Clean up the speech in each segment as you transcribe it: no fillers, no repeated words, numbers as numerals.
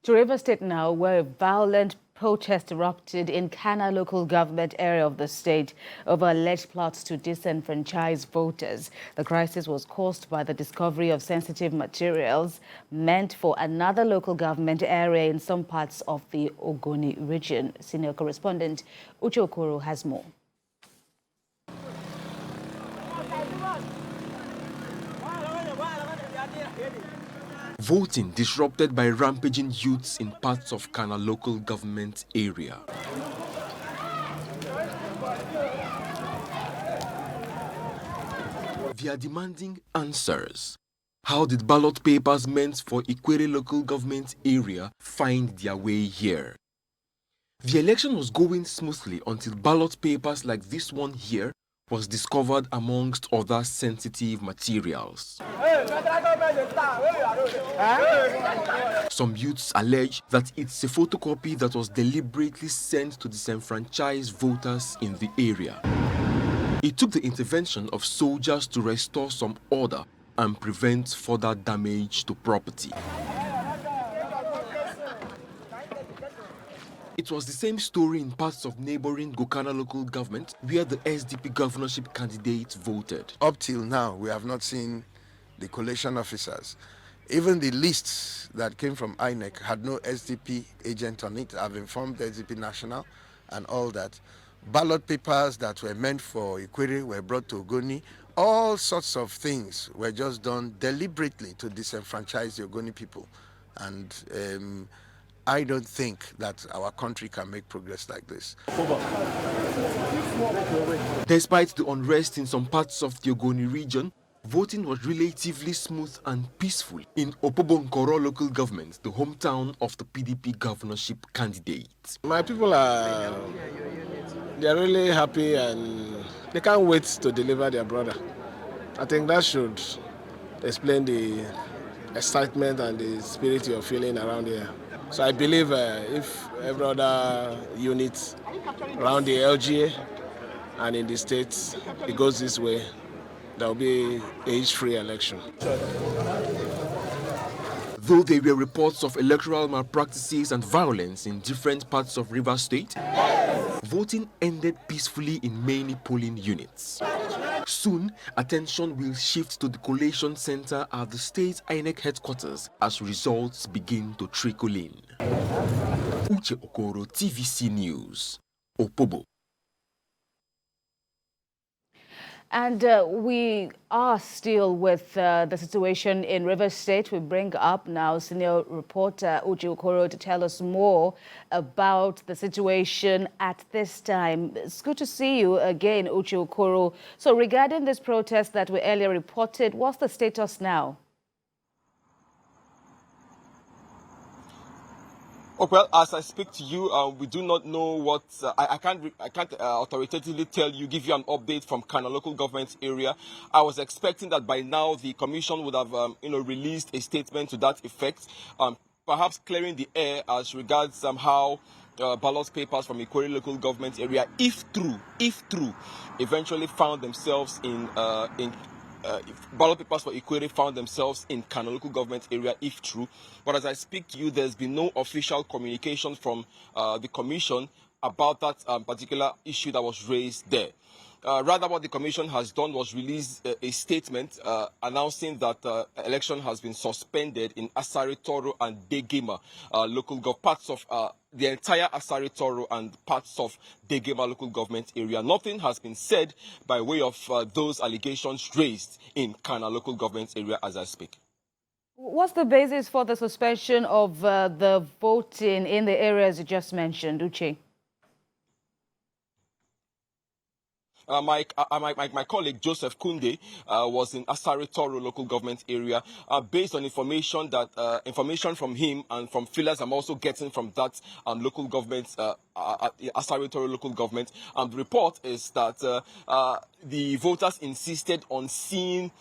To Rivers State now, where a violent protest erupted in Kana local government area of the state over alleged plots to disenfranchise voters. The crisis was caused by the discovery of sensitive materials meant for another local government area in some parts of the Ogoni region. Senior correspondent Uche Okoro has more. Voting disrupted by rampaging youths in parts of Kana local government area. They are demanding answers. How did ballot papers meant for Ikwere local government area find their way here? The election was going smoothly until ballot papers like this one here was discovered amongst other sensitive materials. Some youths allege that it's a photocopy that was deliberately sent to disenfranchise voters in the area. It took the intervention of soldiers to restore some order and prevent further damage to property. It was the same story in parts of neighboring Gokana local government where the SDP governorship candidate voted. Up till now, we have not seen the collation officers. Even the lists that came from INEC had no SDP agent on it. I've informed SDP National and all that. Ballot papers that were meant for Ikwere were brought to Ogoni. All sorts of things were just done deliberately to disenfranchise the Ogoni people. And I don't think that our country can make progress like this. Despite the unrest in some parts of the Ogoni region, voting was relatively smooth and peaceful in Opobonkoro local government, the hometown of the PDP governorship candidate. My people they're really happy and they can't wait to deliver their brother. I think that should explain the excitement and the spirit you're feeling around here. So I believe if every other unit around the LGA and in the states, it goes this way, there will be an age-free election. Though there were reports of electoral malpractices and violence in different parts of Rivers State, voting ended peacefully in many polling units. Soon, attention will shift to the collation center at the state INEC headquarters as results begin to trickle in. Uche Okoro, TVC News, Opobo. And we are still with the situation in Rivers State. We bring up now senior reporter Uche Okoro to tell us more about the situation at this time. It's good to see you again, Uche Okoro. So regarding this protest that we earlier reported, what's the status now? Oh, well, as I speak to you, we do not know what I can't authoritatively give you an update from Kana local government area. I was expecting that by now the commission would have released a statement to that effect, perhaps clearing the air as regards how ballot papers from Ikwere local government area, if true, eventually found themselves in ballot papers for Ikwere found themselves in Kana local government area, if true. But as I speak to you, there's been no official communication from the commission about that particular issue that was raised there. Rather, what the commission has done was release a statement announcing that election has been suspended in Asari Toro and Degema local parts of the entire Asari Toro and parts of Degema local government area. Nothing has been said by way of those allegations raised in Kana local government area as I speak. What's the basis for the suspension of the voting in the areas you just mentioned, Uche? My colleague Joseph Kunde was in Asari Toro local government area. Based on information from him and from feelers I'm also getting from that local government, Asari Toro local government, the report is that the voters insisted on seeing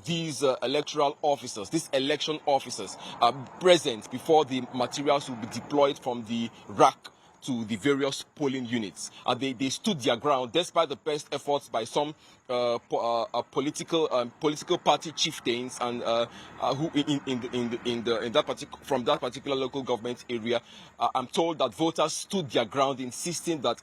these electoral officers, these election officers, present before the materials will be deployed from the rack to the various polling units. They stood their ground despite the best efforts by some political party chieftains and who from that particular local government area. I'm told that voters stood their ground, insisting that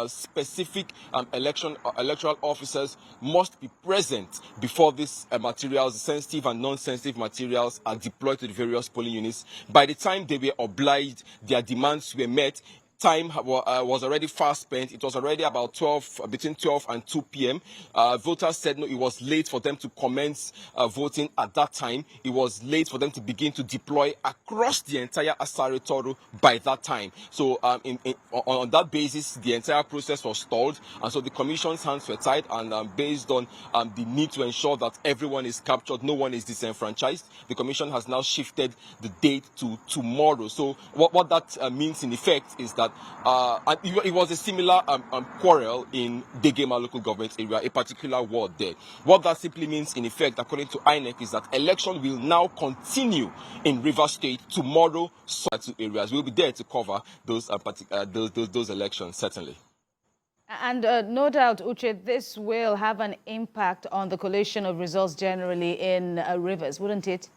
specific electoral officers must be present before these materials, sensitive and non-sensitive materials, are deployed to the various polling units. By the time they were obliged, their demands were met. Time was already fast spent. It was already about between 12 and 2 p.m. Voters said no, it was late for them to commence voting at that time. It was late for them to begin to deploy across the entire Asare Toro by that time. So on that basis, the entire process was stalled. And so the commission's hands were tied, and based on the need to ensure that everyone is captured, no one is disenfranchised, the commission has now shifted the date to tomorrow. So what that means in effect is that it was a similar quarrel in Degema local government area, a particular ward there. What that simply means in effect, according to INEC, is that election will now continue in Rivers State tomorrow. So two areas will be there to cover those elections, certainly. And no doubt, Uche, this will have an impact on the collation of results generally in Rivers, wouldn't it?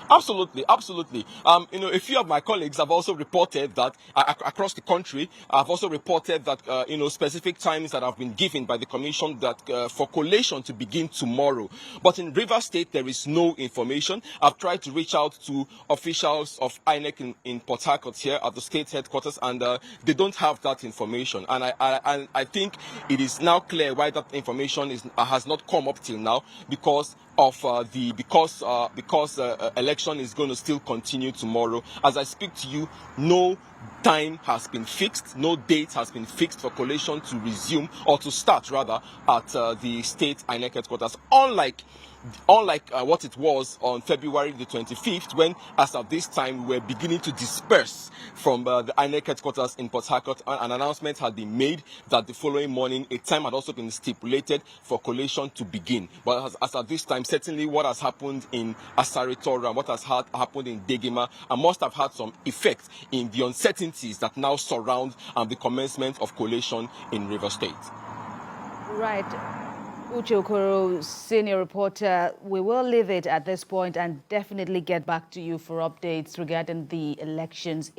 Absolutely, absolutely. A few of my colleagues have also reported that across the country, I've also reported that specific times that have been given by the commission that for collation to begin tomorrow. But in Rivers State, there is no information. I've tried to reach out to officials of INEC in Port Harcourt here at the state headquarters, and they don't have that information. And I think it is now clear why that information has not come up till now, because of election is going to still continue tomorrow. As I speak to you, no time has been fixed, no date has been fixed for collation to resume, or to start rather, at the state INEC headquarters. Unlike what it was on February the 25th, when as of this time we were beginning to disperse from the INEC headquarters in Port Harcourt, an announcement had been made that the following morning a time had also been stipulated for collation to begin. But as of this time, certainly what has happened in Asare Toro and what has happened in Degema must have had some effect in the uncertainties that now surround the commencement of collation in Rivers State. Right. Uche Okoro, senior reporter, we will leave it at this point and definitely get back to you for updates regarding the elections